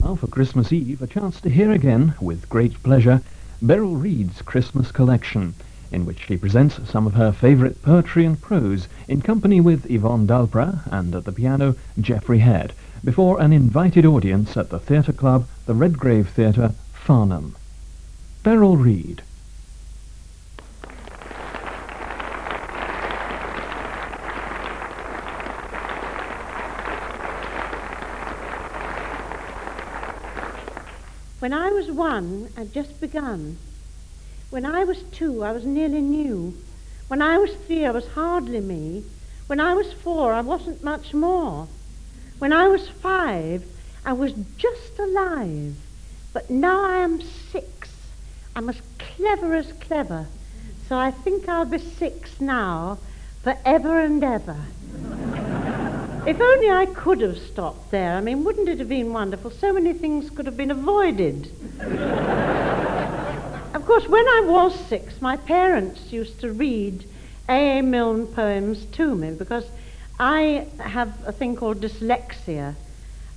now, for Christmas Eve, a chance to hear again, with great pleasure, Beryl Reid's Christmas collection, in which she presents some of her favourite poetry and prose, in company with Yvonne Dalpra and at the piano Geoffrey Head, before an invited audience at the theatre club, the Redgrave Theatre, Farnham. Beryl Reid. When I was 1, I'd just begun. When I was 2, I was nearly new. When I was 3, I was hardly me. When I was 4, I wasn't much more. When I was 5, I was just alive. But now I am 6. I'm as clever. So I think I'll be 6 now, forever and ever. If only I could have stopped there. I mean, wouldn't it have been wonderful? So many things could have been avoided. Of course, when I was 6, my parents used to read A. Milne poems to me because I have a thing called dyslexia,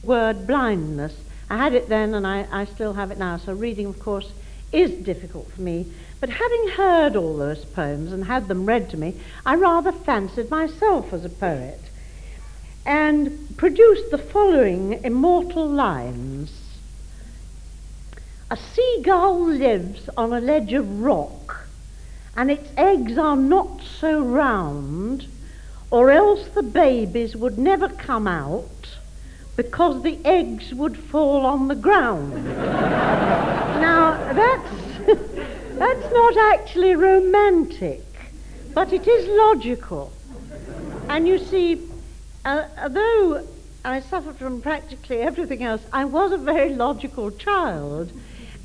word blindness. I had it then and I still have it now, so reading, of course, is difficult for me. But having heard all those poems and had them read to me, I rather fancied myself as a poet, and produced the following immortal lines. A seagull lives on a ledge of rock, and its eggs are not so round, or else the babies would never come out, because the eggs would fall on the ground. Now, that's not actually romantic, but it is logical. And you see, although I suffered from practically everything else, I was a very logical child,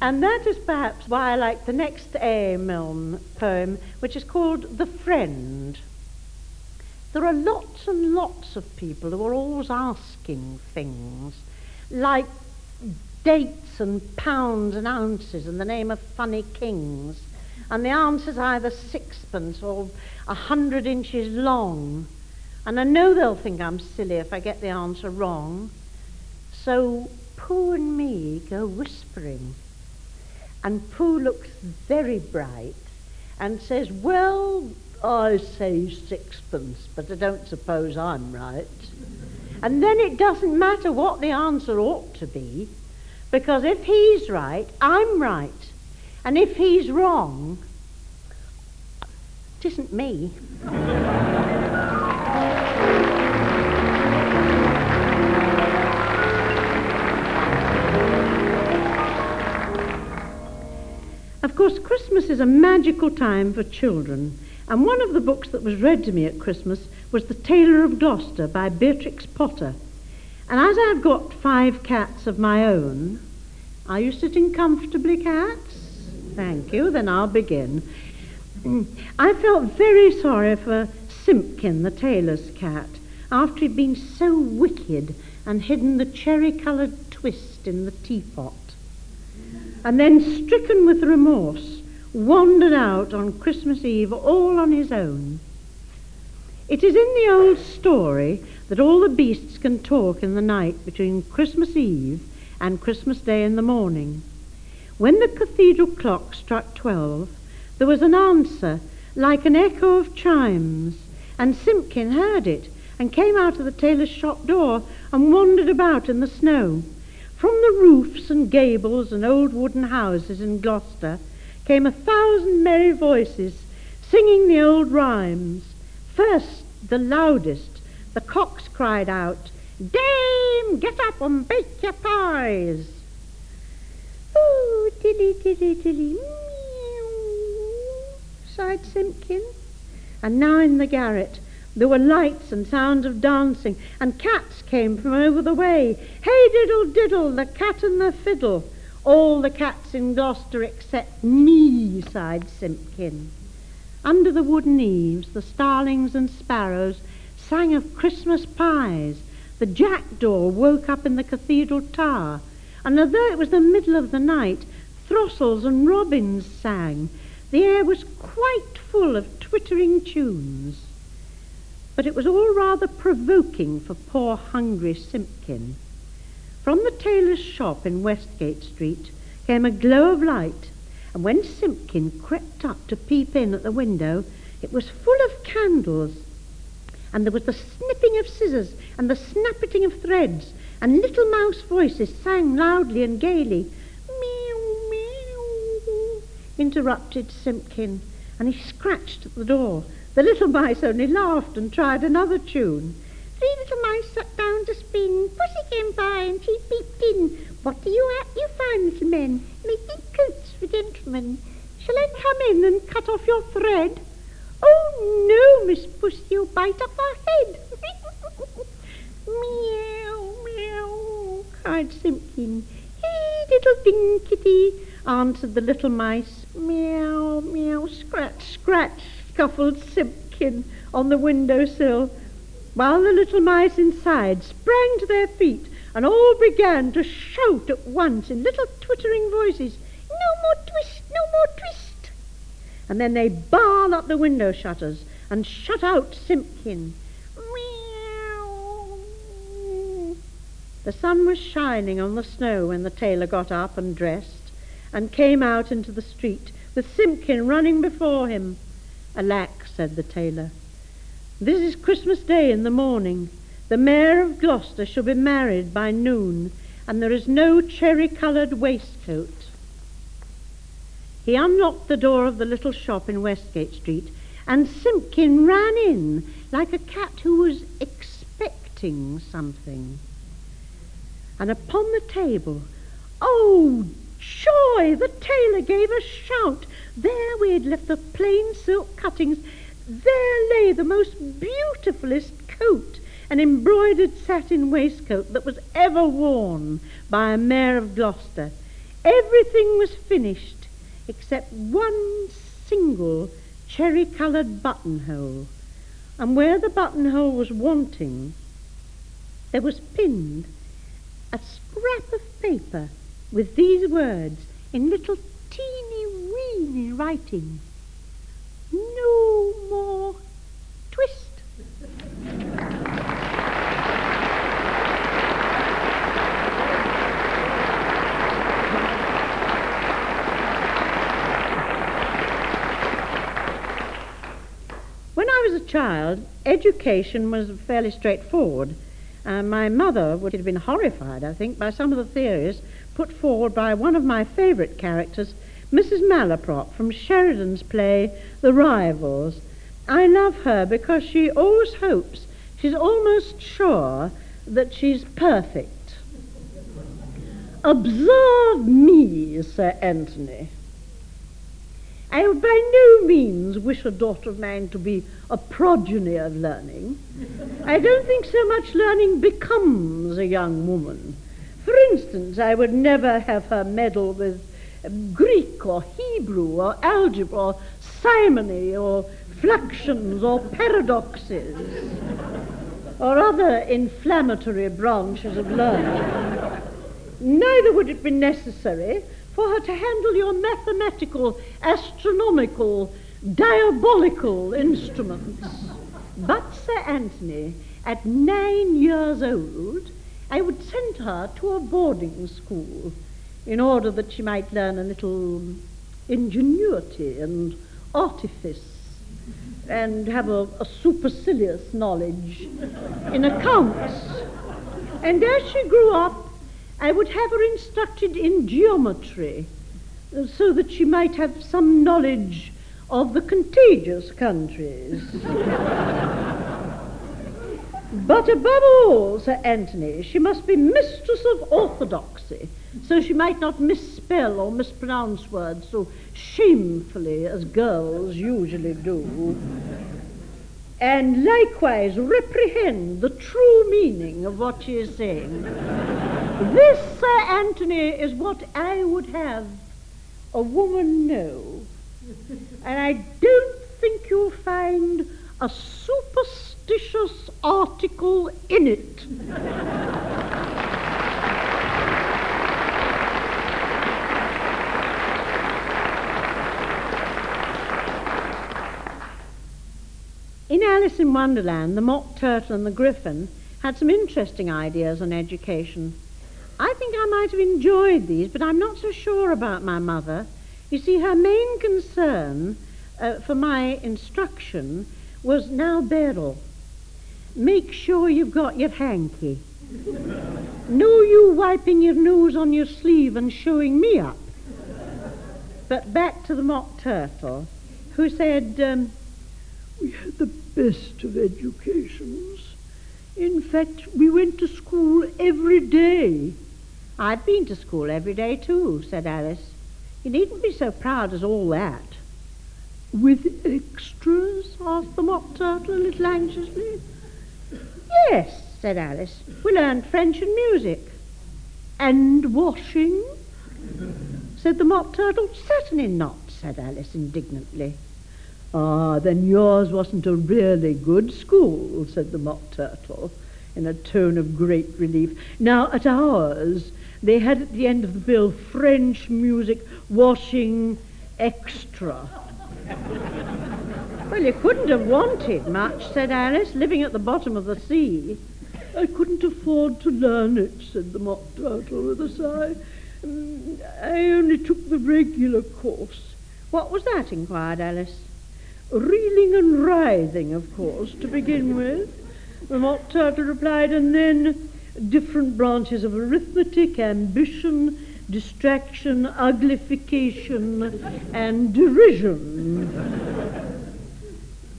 and that is perhaps why I like the next A. Milne poem, which is called The Friend. There are lots and lots of people who are always asking things, like dates and pounds and ounces in the name of funny kings, and the answer's either sixpence or 100 inches long. And I know they'll think I'm silly if I get the answer wrong. So Pooh and me go whispering. And Pooh looks very bright and says, well, I say sixpence, but I don't suppose I'm right. And then it doesn't matter what the answer ought to be, because if he's right, I'm right. And if he's wrong, it isn't me. Of course, Christmas is a magical time for children, and one of the books that was read to me at Christmas was The Tailor of Gloucester by Beatrix Potter. And as I've got 5 cats of my own, are you sitting comfortably, cats? Thank you, then I'll begin. I felt very sorry for Simpkin, the tailor's cat, after he'd been so wicked and hidden the cherry-coloured twist in the teapot, and then, stricken with remorse, wandered out on Christmas Eve all on his own. It is in the old story that all the beasts can talk in the night between Christmas Eve and Christmas Day in the morning. When the cathedral clock struck 12, there was an answer like an echo of chimes, and Simpkin heard it and came out of the tailor's shop door and wandered about in the snow. From the roofs and gables and old wooden houses in Gloucester came 1,000 merry voices singing the old rhymes. First, the loudest, the cocks cried out, "Dame, get up and bake your pies." "Oh, dilly, dilly, dilly, meow," sighed Simpkin. And now in the garret there were lights and sounds of dancing, and cats came from over the way. "Hey, diddle, diddle, the cat and the fiddle. All the cats in Gloucester except me," sighed Simpkin. Under the wooden eaves, the starlings and sparrows sang of Christmas pies. The jackdaw woke up in the cathedral tower, and although it was the middle of the night, throstles and robins sang. The air was quite full of twittering tunes. But it was all rather provoking for poor hungry Simpkin. From the tailor's shop in Westgate Street came a glow of light, and when Simpkin crept up to peep in at the window, it was full of candles, and there was the snipping of scissors and the snappeting of threads, and little mouse voices sang loudly and gaily. Meow, meow, interrupted Simpkin, and he scratched at the door. The little mice only laughed and tried another tune. 3 little mice sat down to spin. Pussy came by and she peeped in. What do you at, you fine little men? Making coats for gentlemen. Shall I come in and cut off your thread? Oh, no, Miss Pussy, you'll bite off our head. Meow, meow, cried Simpkin. Hey, little Dinkity, answered the little mice. Meow, meow, scratch, scratch, scuffled Simpkin on the windowsill, while the little mice inside sprang to their feet and all began to shout at once in little twittering voices, no more twist, no more twist. And then they barred up the window shutters and shut out Simpkin. Meow. The sun was shining on the snow when the tailor got up and dressed and came out into the street with Simpkin running before him. Alack, said the tailor, this is Christmas Day in the morning. The Mayor of Gloucester shall be married by noon, and there is no cherry-coloured waistcoat. He unlocked the door of the little shop in Westgate Street, and Simpkin ran in like a cat who was expecting something. And upon the table, oh, joy! The tailor gave a shout. There we had left the plain silk cuttings. There lay the most beautifulest coat, an embroidered satin waistcoat that was ever worn by a mayor of Gloucester. Everything was finished except one single cherry-coloured buttonhole, and where the buttonhole was wanting, there was pinned a scrap of paper with these words in little teeny-weeny writing. No more twist. When I was a child, education was fairly straightforward. My mother would have been horrified, I think, by some of the theories put forward by one of my favourite characters, Mrs. Malaprop, from Sheridan's play The Rivals. I love her because she always hopes, she's almost sure that she's perfect. Observe me, Sir Anthony. I would by no means wish a daughter of mine to be a progeny of learning. I don't think so much learning becomes a young woman. For instance, I would never have her meddle with Greek or Hebrew or algebra or simony or fluxions or paradoxes or other inflammatory branches of learning. Neither would it be necessary for her to handle your mathematical, astronomical, diabolical instruments. But, Sir Anthony, at 9 years old, I would send her to a boarding school in order that she might learn a little ingenuity and artifice and have a supercilious knowledge in accounts. And as she grew up, I would have her instructed in geometry so that she might have some knowledge of the contagious countries. But above all, Sir Anthony, she must be mistress of orthodoxy, so she might not misspell or mispronounce words so shamefully as girls usually do, and likewise reprehend the true meaning of what she is saying. This, Sir Anthony, is what I would have a woman know, and I don't think you'll find a superstitious article in it. In Alice in Wonderland, the Mock Turtle and the Griffin had some interesting ideas on education. think I might have enjoyed these, but I'm not so sure about my mother. You see, her main concern for my instruction was, now, Beryl, make sure you've got your hanky. No you wiping your nose on your sleeve and showing me up. But back to the Mock Turtle, who said, we had the best of educations. In fact, we went to school every day. I've been to school every day too, said Alice. You needn't be so proud as all that. With extras? Asked the Mock Turtle a little anxiously. Yes, said Alice. We learned French and music. And washing? Said the Mock Turtle. Certainly not, said Alice indignantly. Ah, then yours wasn't a really good school, said the Mock Turtle, in a tone of great relief. Now, at ours, they had at the end of the bill French music, washing, extra. Well, you couldn't have wanted much, said Alice, living at the bottom of the sea. I couldn't afford to learn it, said the Mock Turtle with a sigh. I only took the regular course. What was that? Inquired Alice. Reeling and writhing, of course, to begin with, the Mock Turtle replied, and then different branches of arithmetic, ambition, distraction, uglification, and derision.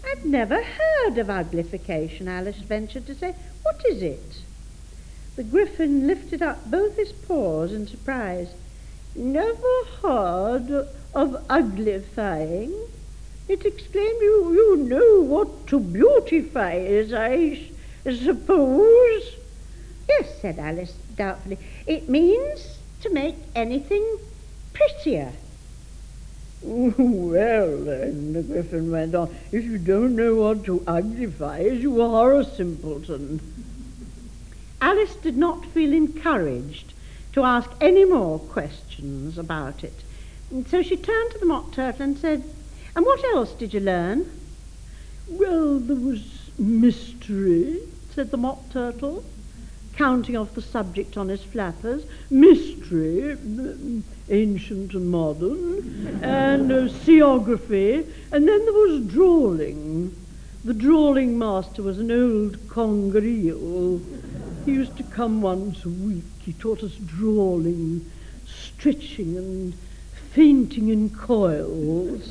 I've never heard of uglification, Alice ventured to say. What is it? The Gryphon lifted up both his paws in surprise. Never heard of uglifying? It exclaimed, you know what to beautify is, I suppose? Yes, said Alice doubtfully. It means to make anything prettier. Well, then, the Gryphon went on, if you don't know what to uglify is, you are a simpleton. Alice did not feel encouraged to ask any more questions about it. And so she turned to the Mock Turtle and said, and what else did you learn? Well, there was mystery, said the Mock Turtle, counting off the subject on his flappers. Mystery, ancient and modern, and seaography, and then there was drawling. The drawling master was an old conger eel. He used to come once a week. He taught us drawling, stretching, and fainting in coils.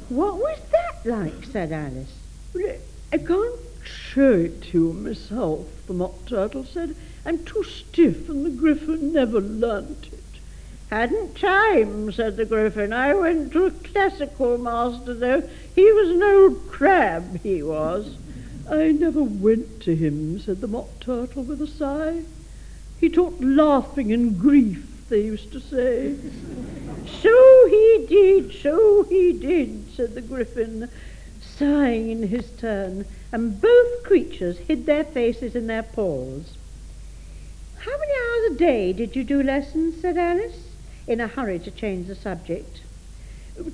What was that like? Said Alice. Well, I can't show it to you myself, the Mock Turtle said. I'm too stiff, and the Gryphon never learnt it. Hadn't time, said the Gryphon. I went to a classical master, though. He was an old crab, he was. I never went to him, said the Mock Turtle with a sigh. He taught laughing and grief, they used to say. So he did, said the Gryphon, sighing in his turn, and both creatures hid their faces in their paws. How many hours a day did you do lessons? Said Alice, in a hurry to change the subject.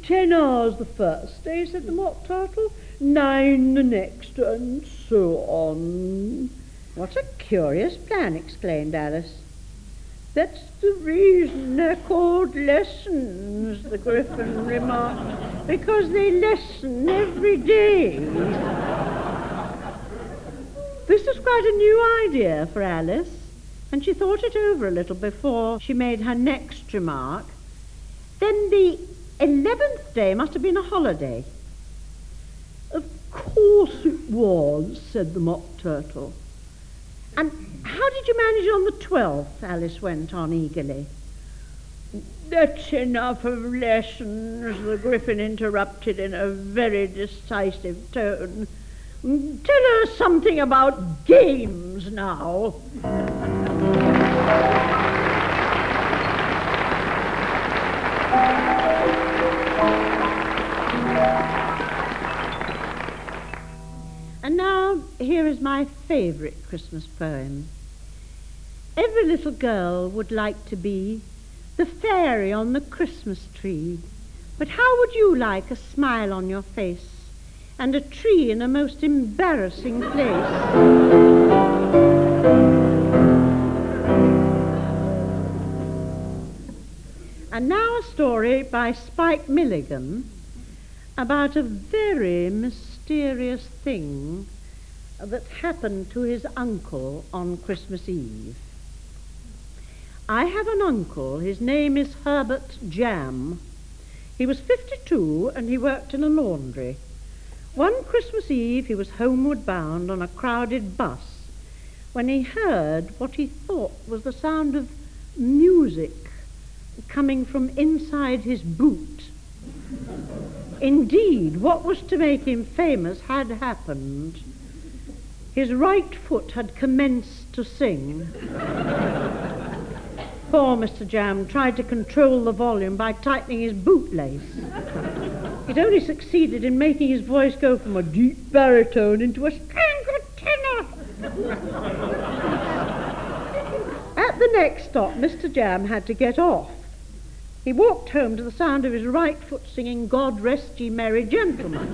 10 hours the first day, said the Mock Turtle, 9 the next, and so on. What a curious plan, exclaimed Alice. That's the reason they're called lessons, the Gryphon remarked, because they lesson every day. This was quite a new idea for Alice, and she thought it over a little before she made her next remark. Then the 11th day must have been a holiday. Of course it was, said the Mock Turtle. And how did you manage on the 12th? Alice went on eagerly. That's enough of lessons, the Gryphon interrupted in a very decisive tone. Tell us something about games now. And now, here is my favourite Christmas poem. Every little girl would like to be the fairy on the Christmas tree. But how would you like a smile on your face and a tree in a most embarrassing place? And now a story by Spike Milligan about a very mysterious thing that happened to his uncle on Christmas Eve. I have an uncle. His name is Herbert Jam. He was 52 and he worked in a laundry. One Christmas Eve he was homeward bound on a crowded bus when he heard what he thought was the sound of music coming from inside his boot. Indeed, what was to make him famous had happened. His right foot had commenced to sing. Poor Mr. Jam tried to control the volume by tightening his bootlace. It only succeeded in making his voice go from a deep baritone into a strangled tenor. At the next stop, Mr. Jam had to get off. He walked home to the sound of his right foot singing "God Rest Ye Merry Gentlemen."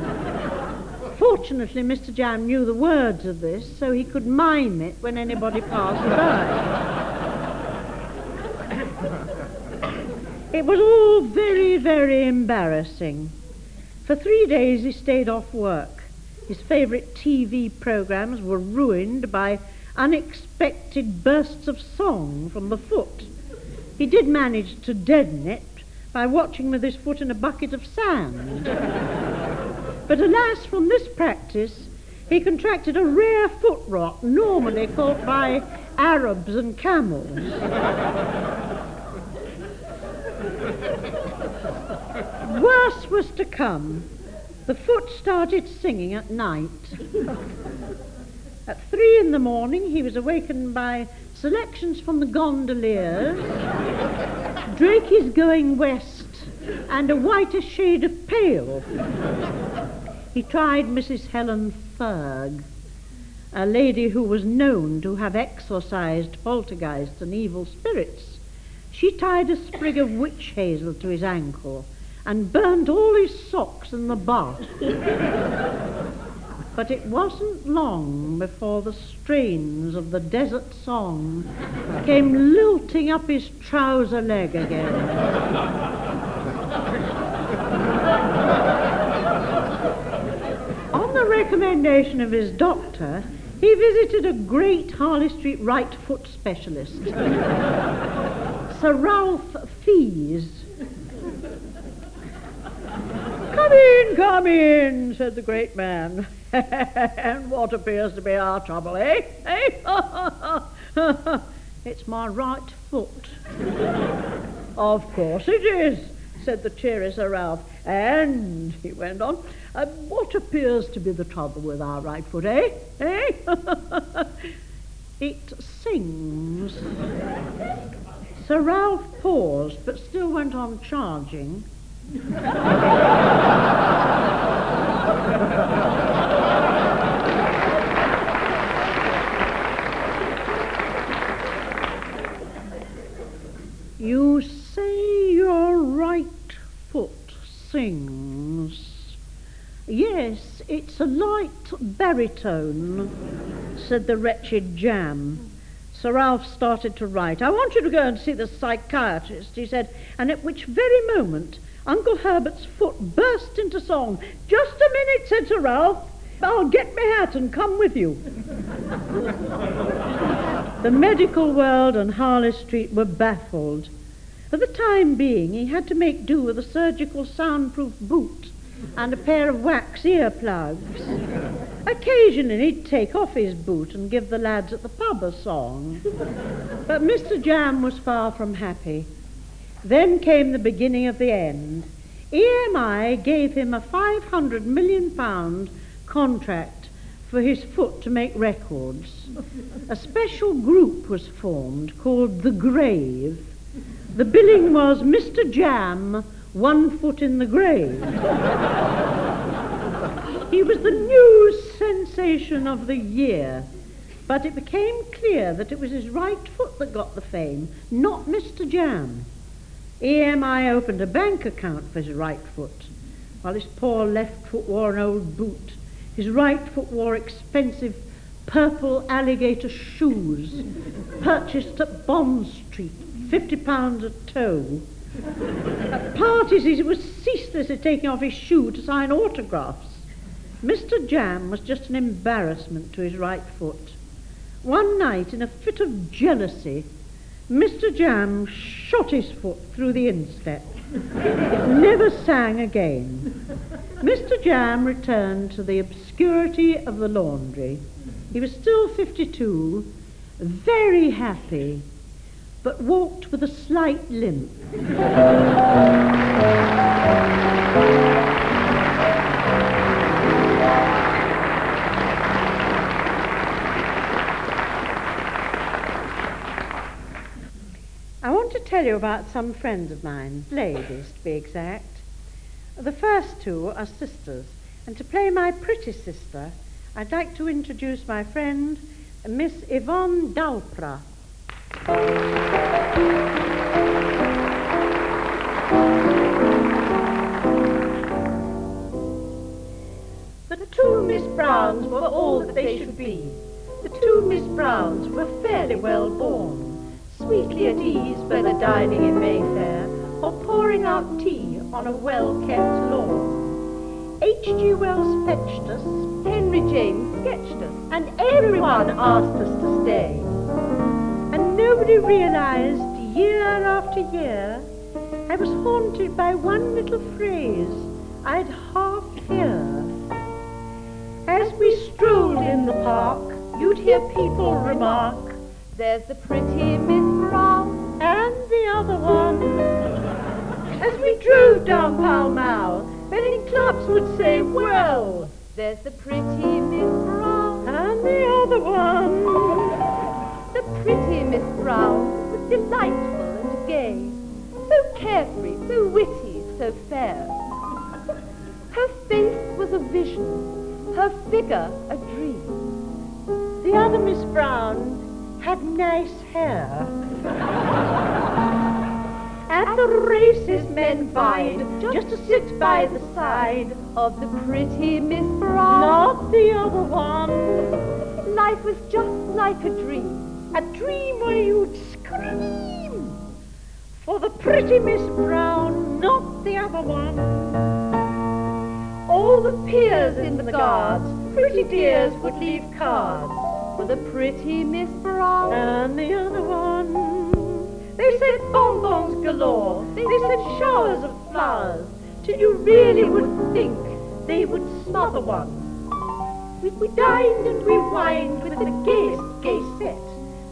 Fortunately, Mr. Jam knew the words of this, so he could mime it when anybody passed by. It was all very, very embarrassing. For 3 days he stayed off work. His favourite TV programmes were ruined by unexpected bursts of song from the foot. He did manage to deaden it by watching with his foot in a bucket of sand. But alas, from this practice, he contracted a rare foot rot normally caught by Arabs and camels. Worse was to come. The foot started singing at night. At 3 a.m, he was awakened by selections from the Gondoliers, Drake is Going West, and A Whiter Shade of Pale. He tried Mrs. Helen Ferg, a lady who was known to have exorcised poltergeists and evil spirits. She tied a sprig of witch hazel to his ankle and burnt all his socks in the bath. But it wasn't long before the strains of the desert song came lilting up his trouser leg again. On the recommendation of his doctor, he visited a great Harley Street right foot specialist, Sir Ralph Fees. Come in, said the great man. And what appears to be our trouble, eh? It's my right foot. Of course it is, said the cheery Sir Ralph. And, he went on, what appears to be the trouble with our right foot, eh? It sings. Sir Ralph paused, but still went on charging. You say your right foot sings. Yes, it's a light baritone, said the wretched Jam. Sir Ralph started to write. I want you to go and see the psychiatrist, he said, and at which very moment Uncle Herbert's foot burst into song. Just a minute, said Sir Ralph. I'll get my hat and come with you. The medical world and Harley Street were baffled. For the time being, he had to make do with a surgical soundproof boot and a pair of wax earplugs. Occasionally he'd take off his boot and give the lads at the pub a song. But Mr. Jam was far from happy. Then came the beginning of the end. EMI gave him a £500 million contract for his foot to make records. A special group was formed called The Grave. The billing was Mr. Jam, 1 foot in the grave. He was the news sensation of the year, but it became clear that it was his right foot that got the fame, not Mr. Jam. EMI opened a bank account for his right foot, while his poor left foot wore an old boot. His right foot wore expensive purple alligator shoes, purchased at Bond Street, £50 a toe. At parties he was ceaselessly taking off his shoe to sign autographs. Mr. Jam was just an embarrassment to his right foot. One night, in a fit of jealousy, Mr. Jam shot his foot through the instep. It never sang again. Mr. Jam returned to the obscurity of the laundry. He was still 52, very happy, but walked with a slight limp. I want to tell you about some friends of mine, ladies to be exact. The first two are sisters, and to play my pretty sister, I'd like to introduce my friend, Miss Yvonne Dalpra. The two Miss Browns were all that they should be. The two Miss Browns were fairly well born, sweetly at ease whether dining in Mayfair or pouring out tea on a well-kept lawn. H.G. Wells fetched us, Henry James sketched us, and everyone asked us to stay. And nobody realized, year after year, I was haunted by one little phrase I'd half hear. As we strolled in the park, you'd hear people remark, "There's the pretty Miss Brown," and the other one. As we drove down Pall Mall, men in clubs would say, "Well, there's the pretty Miss Brown," and the other one. The pretty Miss Brown was delightful and gay, so carefree, so witty, so fair. Her face was a vision, her figure a dream. The other Miss Brown had nice hair. At the races men vied just to sit by the side of the pretty Miss Brown, not the other one. Life was just like a dream where you'd scream for the pretty Miss Brown, not the other one. All the peers in the guards, pretty dears, would leave cards for the pretty Miss Brown and the other one. They said bonbons galore, they said showers of flowers, till you really would think they would smother one. We dined and we wined with the gayest gay set.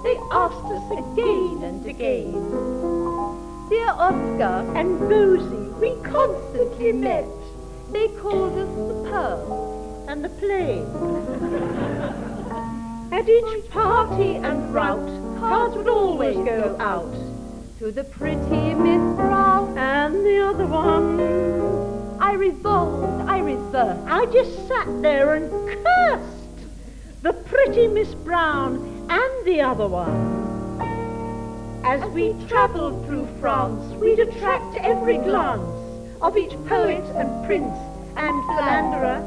They asked us again and again. Dear Oscar and Bosie, we constantly met. They called us the Pearl and the Plain. At each party and rout, cards would always go out to the pretty Miss Brown and the other one. I revolved, I reversed, I just sat there and cursed the pretty Miss Brown and the other one. As we travelled through France, we'd attract every glance of each poet and prince and philanderer.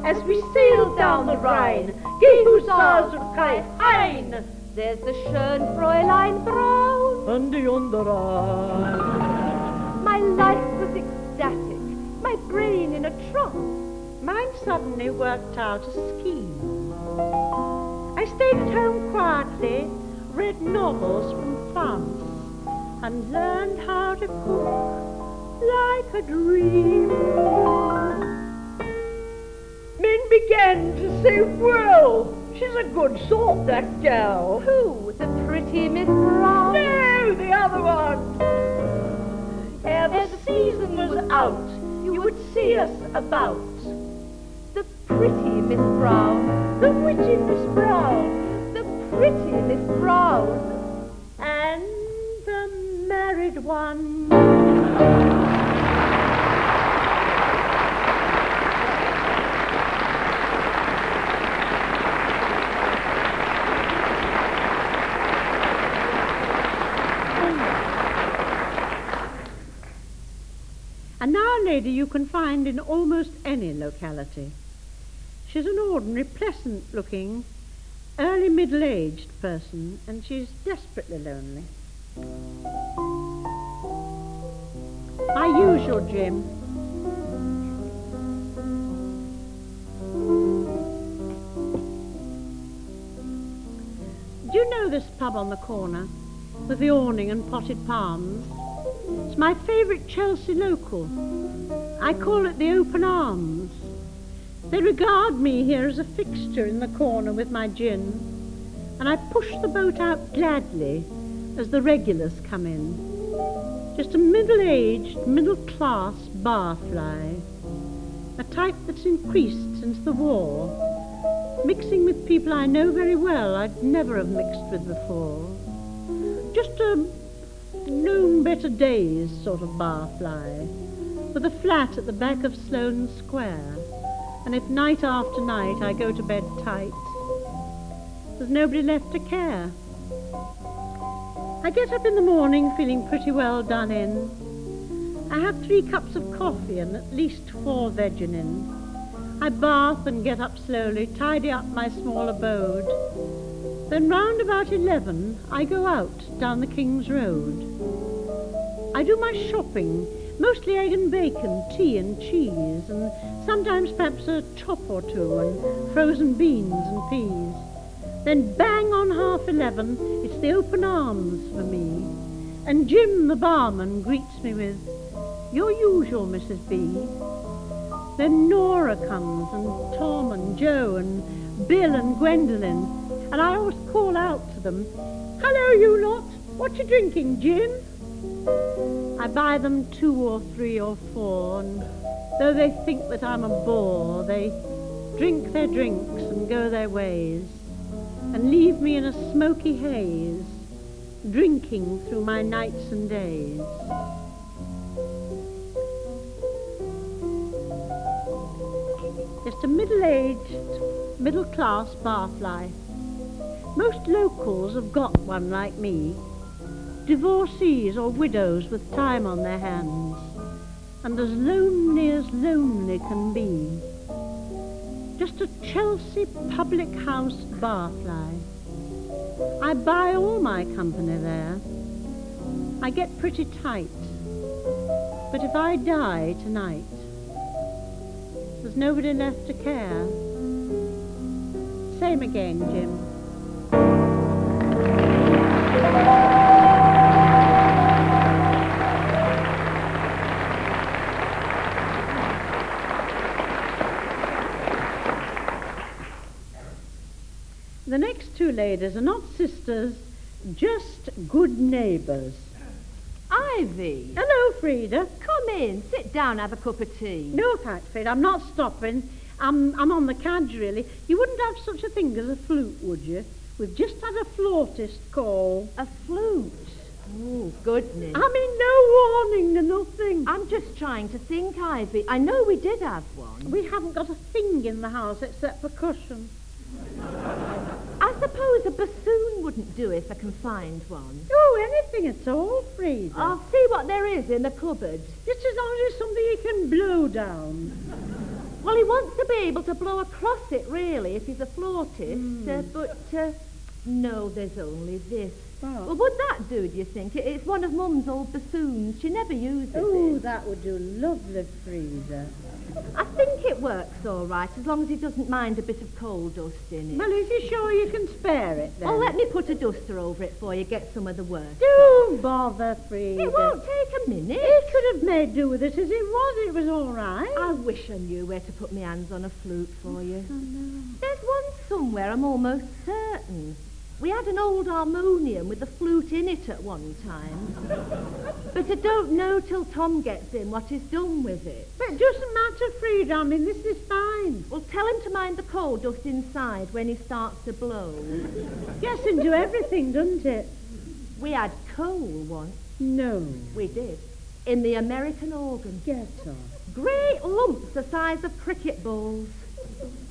As we sailed down the Rhine, gay hussars would cry, "Hein! There's the schön Fräulein Braun and the andere." My life was ecstatic, my brain in a trance. Mine suddenly worked out a scheme. I stayed at home quietly, read novels from France, and learned how to cook like a dream. Men began to say, "Well, she's a good sort, that gal." Who? The pretty Miss Brown? No, the other one. Ere the season was out, you would see us about. The pretty Miss Brown, the witty Miss Brown, the pretty Miss Brown, and the married one. And now a lady you can find in almost any locality. She's an ordinary, pleasant-looking, early middle-aged person, and she's desperately lonely. My usual, Jim. Do you know this pub on the corner with the awning and potted palms? It's my favourite Chelsea local. I call it the Open Arms. They regard me here as a fixture in the corner with my gin, and I push the boat out gladly as the regulars come in. Just a middle-aged, middle-class barfly, a type that's increased since the war, mixing with people I know very well I'd never have mixed with before. Just a known better days sort of barfly, with a flat at the back of Sloane Square, and if night after night I go to bed tight, there's nobody left to care. I get up in the morning feeling pretty well done in. I have 3 cups of coffee and at least 4 vegging in. I bath and get up slowly, tidy up my small abode. Then round about 11 I go out down the King's Road. I do my shopping, mostly egg and bacon, tea and cheese, and sometimes perhaps a chop or two and frozen beans and peas. Then bang on 11:30, it's the Open Arms for me. And Jim, the barman, greets me with, "Your usual, Mrs. B." Then Nora comes, and Tom and Joe and Bill and Gwendolyn, and I always call out to them, "Hello, you lot, what you drinking, Jim?" I buy them 2 or 3 or 4, and though they think that I'm a bore, they drink their drinks and go their ways, and leave me in a smoky haze, drinking through my nights and days. Just a middle-aged, middle-class barfly. Most locals have got one like me, divorcees or widows with time on their hands, and as lonely can be. Just a Chelsea public house barfly. I buy all my company there. I get pretty tight. But if I die tonight, there's nobody left to care. Same again, Jim. The next 2 ladies are not sisters, just good neighbours. Ivy. Hello, Frida. Come in, sit down, have a cup of tea. No, thanks, Frida. I'm not stopping. I'm on the cadge, really. You wouldn't have such a thing as a flute, would you? We've just had a flautist call. A flute? Oh, goodness. I mean, no warning and nothing. I'm just trying to think, Ivy. I know we did have one. We haven't got a thing in the house except percussion. I suppose a bassoon wouldn't do if I can find one. Oh, anything at all, Frida. I'll see what there is in the cupboard. Just as long as it's something you can blow down. Well, he wants to be able to blow across it, really, if he's a flautist. But no, there's only this. Oh. Well, would that do, do you think? It's one of Mum's old bassoons. She never uses Oh, it. that would do lovely, Frida. I think it works all right, as long as he doesn't mind a bit of coal dust in it. Well, is you sure you can spare it, then? Oh, let me put a duster over it for you, get some of the work. Don't bother, Frida. It won't take a minute. He could have made do with it as it was. It was all right. I wish I knew where to put my hands on a flute for you. Oh, no. There's one somewhere, I'm almost certain. We had an old harmonium with a flute in it at one time. But I don't know till Tom gets in what he's done with it. But it doesn't matter, Frida. I mean, this is fine. Well, tell him to mind the coal dust inside when he starts to blow. Gets into everything, doesn't it? We had coal once. No. We did. In the American organ. Get off. Great lumps the size of cricket balls.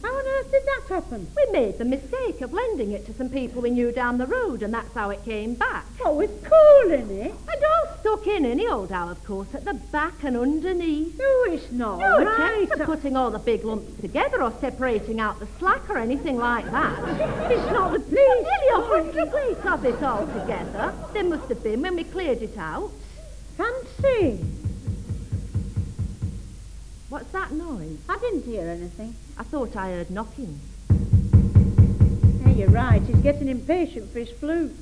How on earth did that happen? We made the mistake of lending it to some people we knew down the road, and that's how it came back. Oh, with coal in it? And all stuck in any old how, of course, at the back and underneath. No, it's not. No, right. it ain't for putting all the big lumps together or separating out the slack or anything like that. It's not the police. Nearly 100 weight of it all together. There must have been when we cleared it out. Fancy. What's that noise? I didn't hear anything. I thought I heard knocking. Hey, you're right. He's getting impatient for his flute.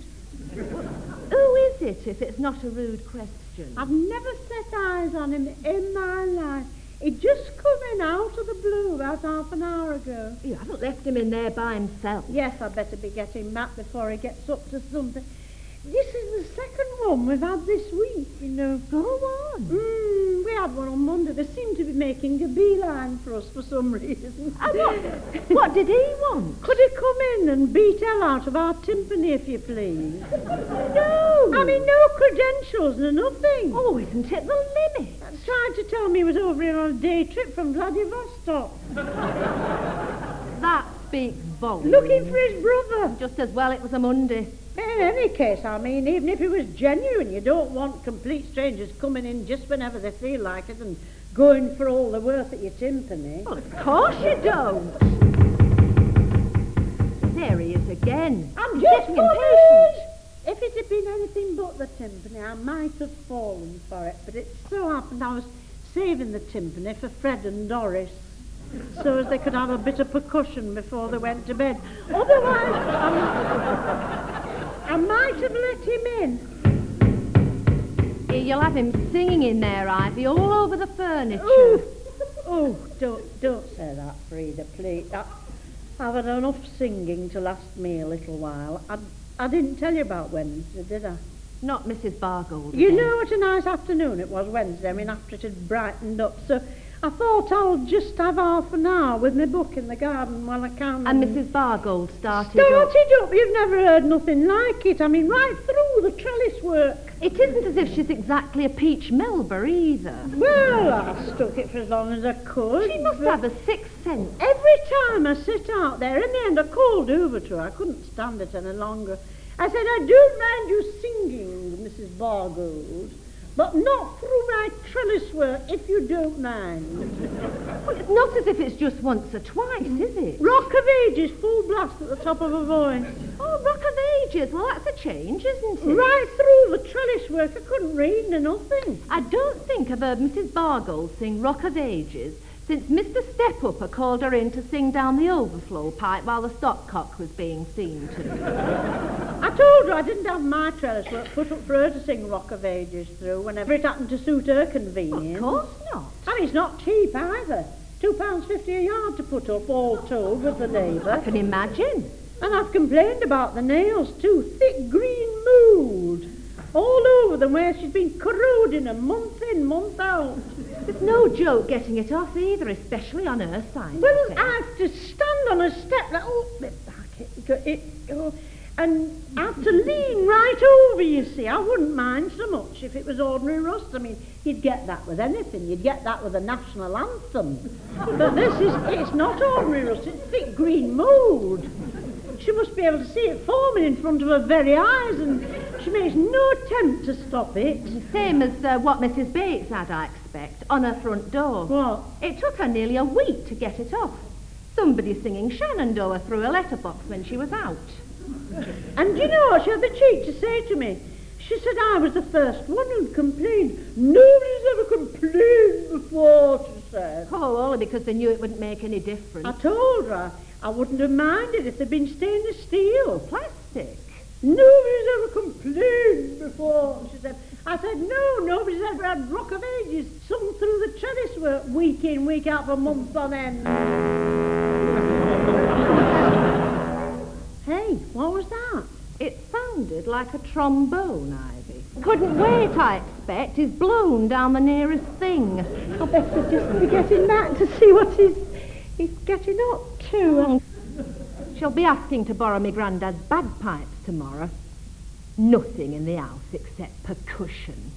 Who is it, if it's not a rude question? I've never set eyes on him in my life. He'd just come in out of the blue about half an hour ago. You haven't left him in there by himself. Yes, I'd better be getting back before he gets up to something. This is the second one we've had this week, you know. Go on. We had one on Monday. They seem to be making a beeline for us for some reason. And what did he want? Could he come in and beat hell out of our timpani, if you please? No. I mean, no credentials, no nothing. Oh, isn't it the limit? Tried to tell me he was over here on a day trip from Vladivostok. That speaks volumes. Looking for his brother. Just as well it was a Monday. In any case, I mean, even if he was genuine, you don't want complete strangers coming in just whenever they feel like it and going for all the worth at your timpani. Well, of course you don't. There he is again. I'm He's just getting coming. impatient. If it had been anything but the timpani, I might have fallen for it, but it so happened I was saving the timpani for Fred and Doris, so as they could have a bit of percussion before they went to bed. Otherwise, I might have let him in. Here, you'll have him singing in there, Ivy, all over the furniture. Oh, don't say that, Frida, please. I've had enough singing to last me a little while. I didn't tell you about Wednesday, did I? Not Mrs. Bargold. You again. know what a nice afternoon it was Wednesday, I mean, after it had brightened up, so I thought I'll just have half an hour with my book in the garden while I can. And Mrs. Bargold started Started up? You've never heard nothing like it. I mean, right through the trellis work. It isn't as if she's exactly a peach Melba either. Well, I stuck it for as long as I could. She must have a sixth sense. Every time I sit out there, in the end I called over to her. I couldn't stand it any longer. I said, I don't mind you singing, Mrs. Bargold, but not through my trellis work, if you don't mind. Well, it's not as if it's just once or twice, is it? Rock of Ages, full blast at the top of her voice. Oh, Rock of Ages. Well, that's a change, isn't it? Right through the trellis work, I couldn't read nothing. I don't think I've heard Mrs. Bargold sing Rock of Ages since Mr. Step-Upper called her in to sing down the overflow pipe while the stopcock was being seen to. I told her I didn't have my trellis work put up for her to sing Rock of Ages through whenever it happened to suit her convenience. Of course not. And it's not cheap either. £2.50 a yard to put up, all told, with the labour. I can imagine. And I've complained about the nails too. Thick green mould all over them where she's been corroding them month in, month out. There's no joke getting it off either, especially on her side. Well, I have to stand on a step like, oh, and I have to lean right over, you see. I wouldn't mind so much if it was ordinary rust. I mean, you'd get that with anything. You'd get that with the national anthem. But it's not ordinary rust. It's thick green mould. She must be able to see it forming in front of her very eyes, and she makes no attempt to stop it. Same as what Mrs. Bates had, I expect, on her front door. What? It took her nearly a week to get it off. Somebody singing Shenandoah through a letterbox when she was out. And you know what she had the cheek to say to me? She said I was the first one who'd complained. Nobody's ever complained before, she said. Oh, only because they knew it wouldn't make any difference. I told her I wouldn't have minded if they'd been stainless steel. Plastic. Nobody's ever complained before, she said. I said, no, nobody's ever had Rock of Ages sung through the trellis work week in, week out for months on end. Hey, what was that? It sounded like a trombone, Ivy. Couldn't wait, I expect. He's blown down the nearest thing. I better just be getting back to see what he's getting up to. She'll be asking to borrow me Grandad's bagpipes tomorrow. Nothing in the house except percussion.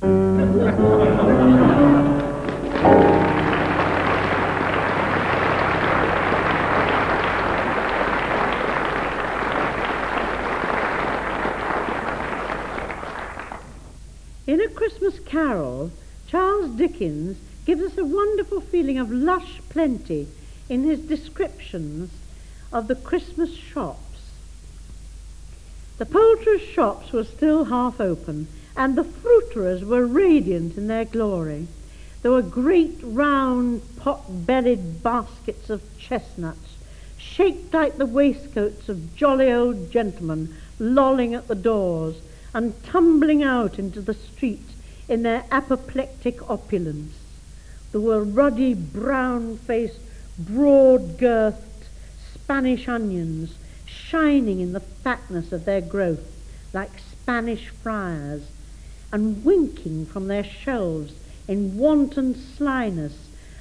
In A Christmas Carol, Charles Dickens gives us a wonderful feeling of lush plenty in his descriptions of the Christmas shops. The poulterers' shops were still half open, and the fruiterers were radiant in their glory. There were great round pot-bellied baskets of chestnuts, shaped like the waistcoats of jolly old gentlemen lolling at the doors and tumbling out into the street in their apoplectic opulence. There were ruddy, brown-faced, broad-girthed Spanish onions, shining in the fatness of their growth like Spanish friars, and winking from their shelves in wanton slyness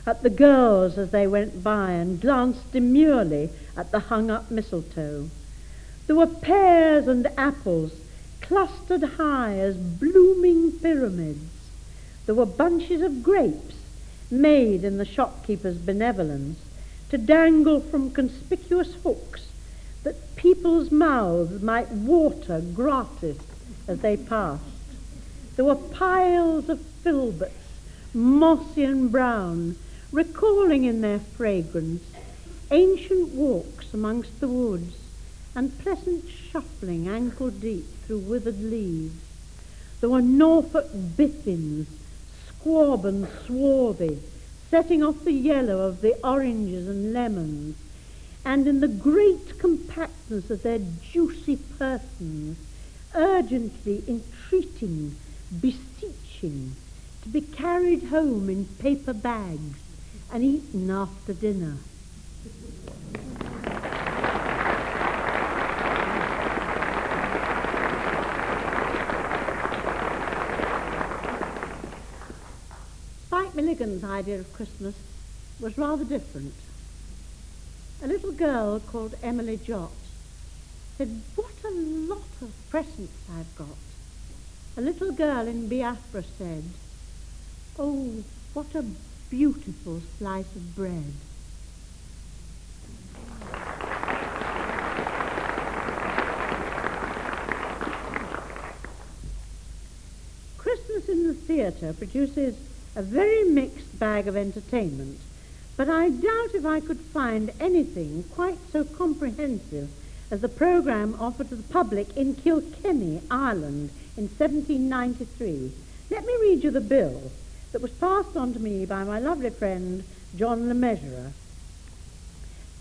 at the girls as they went by and glanced demurely at the hung-up mistletoe. There were pears and apples clustered high as blooming pyramids. There were bunches of grapes made in the shopkeeper's benevolence to dangle from conspicuous hooks that people's mouths might water gratis as they passed. There were piles of filberts, mossy and brown, recalling in their fragrance ancient walks amongst the woods and pleasant shuffling ankle-deep through withered leaves. There were Norfolk biffins, squab and swarthy, setting off the yellow of the oranges and lemons, and in the great compactness of their juicy persons, urgently entreating, beseeching, to be carried home in paper bags and eaten after dinner. Spike Milligan's idea of Christmas was rather different. A little girl called Emily Jott said, "What a lot of presents I've got." A little girl in Biafra said, "Oh, what a beautiful slice of bread." Christmas in the theatre produces a very mixed bag of entertainment, but I doubt if I could find anything quite so comprehensive as the programme offered to the public in Kilkenny, Ireland, in 1793. Let me read you the bill that was passed on to me by my lovely friend John Le Measurer.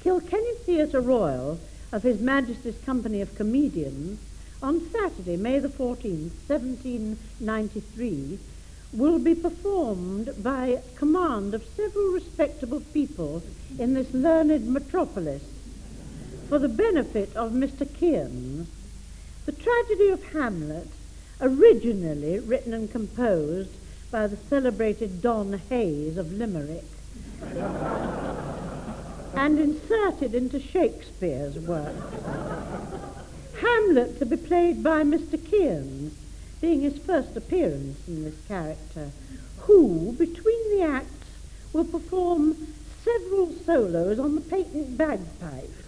Kilkenny Theatre Royal of His Majesty's Company of Comedians on Saturday, May the 14th, 1793, will be performed by command of several respectable people in this learned metropolis for the benefit of Mr. Kearns. The tragedy of Hamlet, originally written and composed by the celebrated Don Hayes of Limerick and inserted into Shakespeare's work. Hamlet to be played by Mr. Kearns, being his first appearance in this character, who, between the acts, will perform several solos on the patent bagpipes,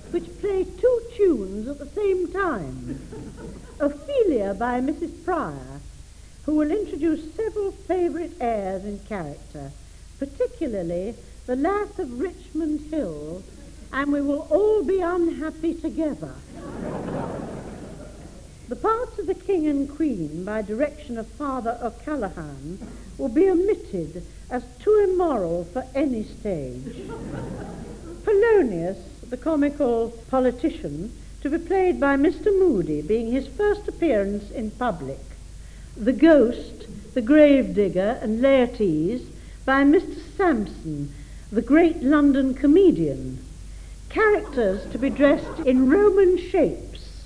which play two tunes at the same time. Ophelia by Mrs. Pryor, who will introduce several favourite airs in character, particularly The Lass of Richmond Hill and We Will All Be Unhappy Together. The parts of the King and Queen, by direction of Father O'Callaghan, will be omitted as too immoral for any stage. Polonius, the comical politician, to be played by Mr. Moody, being his first appearance in public. The Ghost, the Gravedigger, and Laertes by Mr. Sampson, the great London comedian. Characters to be dressed in Roman shapes,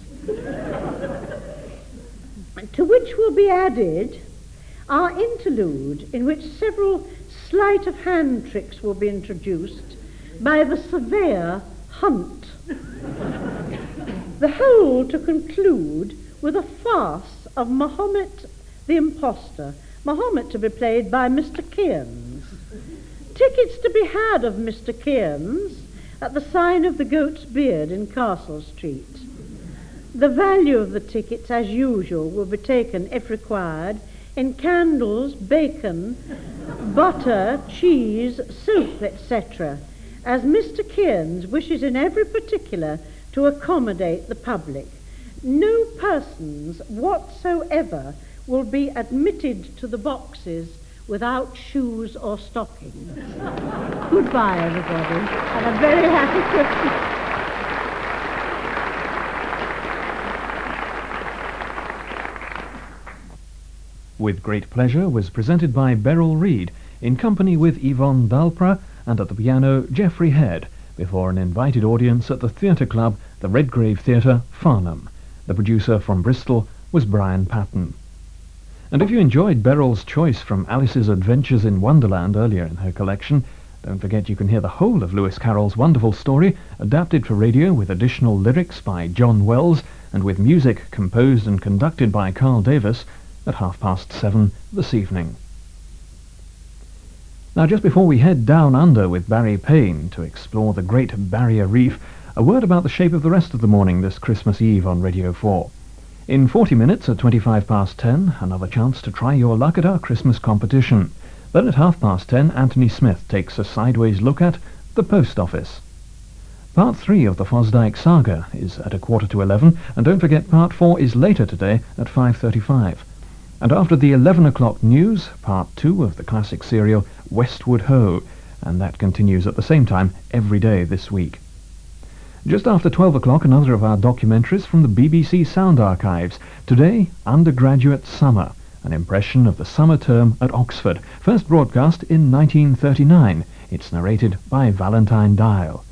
to which will be added our interlude, in which several sleight-of-hand tricks will be introduced by the surveyor Hunt. The whole to conclude with a farce of Mahomet the Impostor, Mahomet to be played by Mr. Kearns. Tickets to be had of Mr. Kearns at the sign of the Goat's Beard in Castle Street. The value of the tickets, as usual, will be taken, if required, in candles, bacon, butter, cheese, soap, etc., as Mr. Kearns wishes in every particular to accommodate the public. No persons whatsoever will be admitted to the boxes without shoes or stockings. Goodbye, everybody, and a very happy Christmas. With Great Pleasure was presented by Beryl Reid in company with Yvonne Dalpra and at the piano Geoffrey Head before an invited audience at the theatre club, the Redgrave Theatre, Farnham. The producer from Bristol was Brian Patton. And if you enjoyed Beryl's choice from Alice's Adventures in Wonderland earlier in her collection, don't forget you can hear the whole of Lewis Carroll's wonderful story adapted for radio with additional lyrics by John Wells and with music composed and conducted by Carl Davis at 7:30 this evening. Now, just before we head down under with Barry Payne to explore the Great Barrier Reef, a word about the shape of the rest of the morning this Christmas Eve on Radio 4. In 40 minutes at 10:25, another chance to try your luck at our Christmas competition. Then at 10:30, Anthony Smith takes a sideways look at the Post Office. Part 3 of the Fosdyke Saga is at 11:15, and don't forget Part 4 is later today at 5:35. And after the 11 o'clock news, Part 2 of the classic serial Westward Ho, and that continues at the same time every day this week. Just after 12 o'clock, another of our documentaries from the BBC Sound Archives. Today, Undergraduate Summer, an impression of the summer term at Oxford, first broadcast in 1939. It's narrated by Valentine Dial.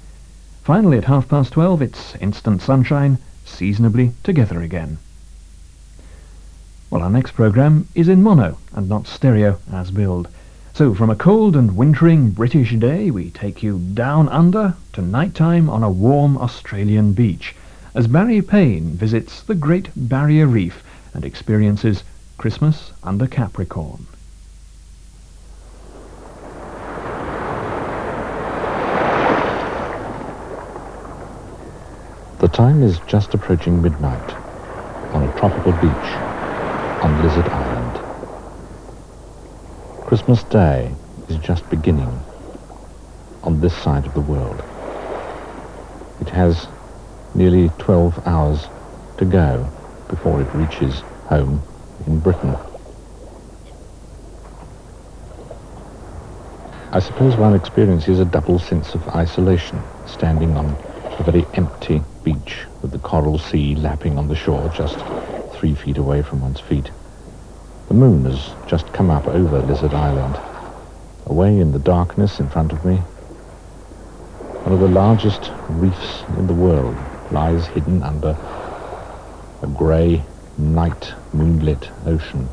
Finally, at 12:30, it's Instant Sunshine, Seasonably Together Again. Well, our next programme is in mono and not stereo as billed. So from a cold and wintering British day, we take you down under to nighttime on a warm Australian beach as Barry Payne visits the Great Barrier Reef and experiences Christmas under Capricorn. The time is just approaching midnight on a tropical beach on Lizard Island. Christmas Day is just beginning on this side of the world. It has nearly 12 hours to go before it reaches home in Britain. I suppose one experiences a double sense of isolation, standing on a very empty beach with the coral sea lapping on the shore just 3 feet away from one's feet. The moon has just come up over Lizard Island. Away in the darkness in front of me, one of the largest reefs in the world lies hidden under a grey, night moonlit ocean.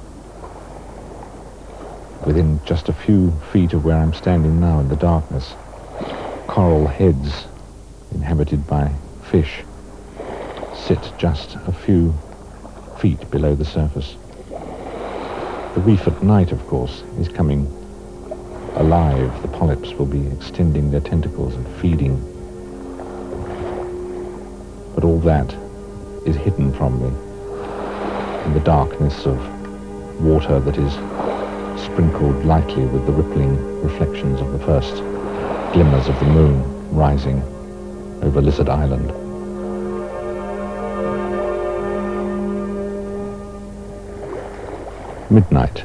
Within just a few feet of where I'm standing now in the darkness, coral heads inhabited by fish sit just a few feet below the surface. The reef at night, of course, is coming alive. The polyps will be extending their tentacles and feeding. But all that is hidden from me in the darkness of water that is sprinkled lightly with the rippling reflections of the first glimmers of the moon rising over Lizard Island. Midnight.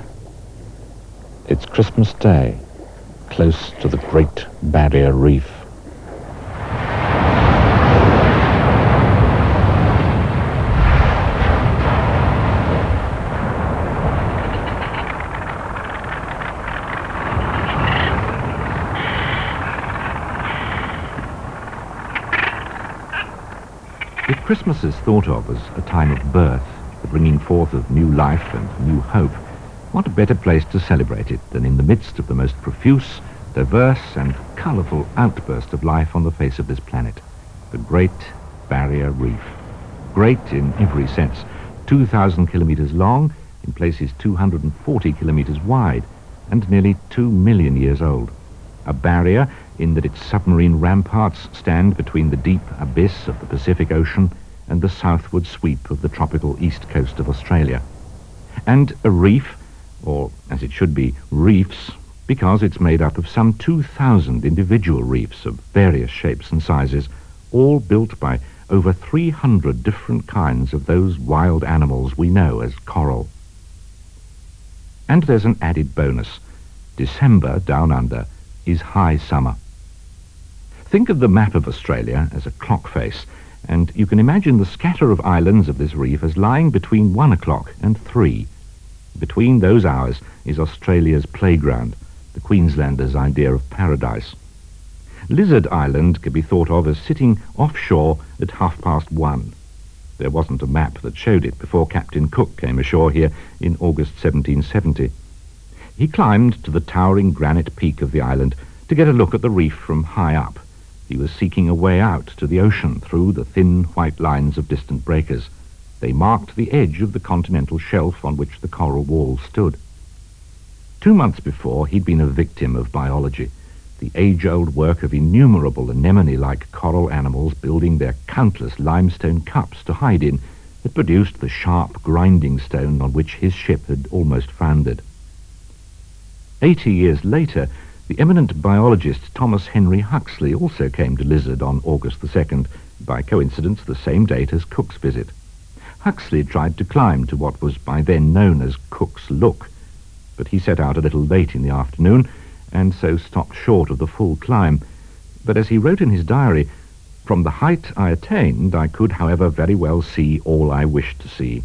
It's Christmas Day, close to the Great Barrier Reef. If Christmas is thought of as a time of birth, the bringing forth of new life and new hope, what a better place to celebrate it than in the midst of the most profuse, diverse and colourful outburst of life on the face of this planet, the Great Barrier Reef. Great in every sense, 2,000 kilometres long, in places 240 kilometres wide, and nearly 2 million years old. A barrier in that its submarine ramparts stand between the deep abyss of the Pacific Ocean and the southward sweep of the tropical east coast of Australia. And a reef, or as it should be, reefs, because it's made up of some 2,000 individual reefs of various shapes and sizes, all built by over 300 different kinds of those wild animals we know as coral. And there's an added bonus. December down under is high summer. Think of the map of Australia as a clock face, and you can imagine the scatter of islands of this reef as lying between 1 o'clock and 3. Between those hours is Australia's playground, the Queenslanders' idea of paradise. Lizard Island can be thought of as sitting offshore at 1:30. There wasn't a map that showed it before Captain Cook came ashore here in August 1770. He climbed to the towering granite peak of the island to get a look at the reef from high up. He was seeking a way out to the ocean through the thin white lines of distant breakers. They marked the edge of the continental shelf on which the coral wall stood. 2 months before, he'd been a victim of biology. The age-old work of innumerable anemone-like coral animals building their countless limestone cups to hide in had produced the sharp grinding stone on which his ship had almost foundered. 80 years later, the eminent biologist Thomas Henry Huxley also came to Lizard on August the 2nd, by coincidence the same date as Cook's visit. Huxley tried to climb to what was by then known as Cook's Look, but he set out a little late in the afternoon, and so stopped short of the full climb. But as he wrote in his diary, "From the height I attained, I could, however, very well see all I wished to see.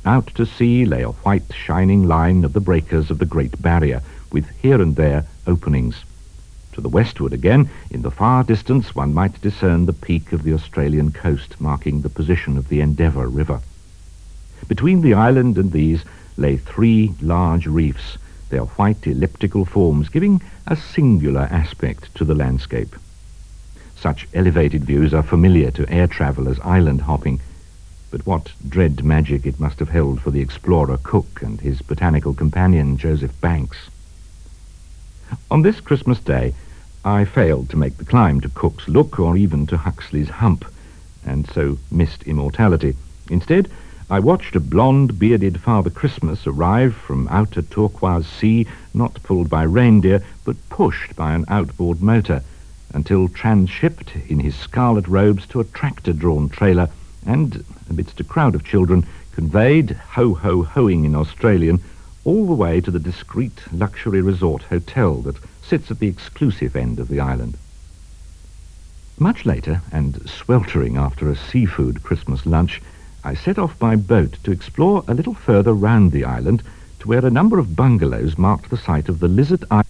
Out to sea lay a white, shining line of the breakers of the Great Barrier, with here and there openings. To the westward again, in the far distance, one might discern the peak of the Australian coast, marking the position of the Endeavour River. Between the island and these lay 3 large reefs, their white elliptical forms giving a singular aspect to the landscape. Such elevated views are familiar to air travellers island hopping, but what dread magic it must have held for the explorer Cook and his botanical companion Joseph Banks. On this Christmas Day, I failed to make the climb to Cook's Look or even to Huxley's Hump, and so missed immortality. Instead, I watched a blonde, bearded Father Christmas arrive from out a turquoise sea, not pulled by reindeer, but pushed by an outboard motor, until transshipped in his scarlet robes to a tractor-drawn trailer, and, amidst a crowd of children, conveyed, ho-ho-hoing in Australian, all the way to the discreet luxury resort hotel that sits at the exclusive end of the island. Much later, and sweltering after a seafood Christmas lunch, I set off by boat to explore a little further round the island to where a number of bungalows marked the site of the Lizard Island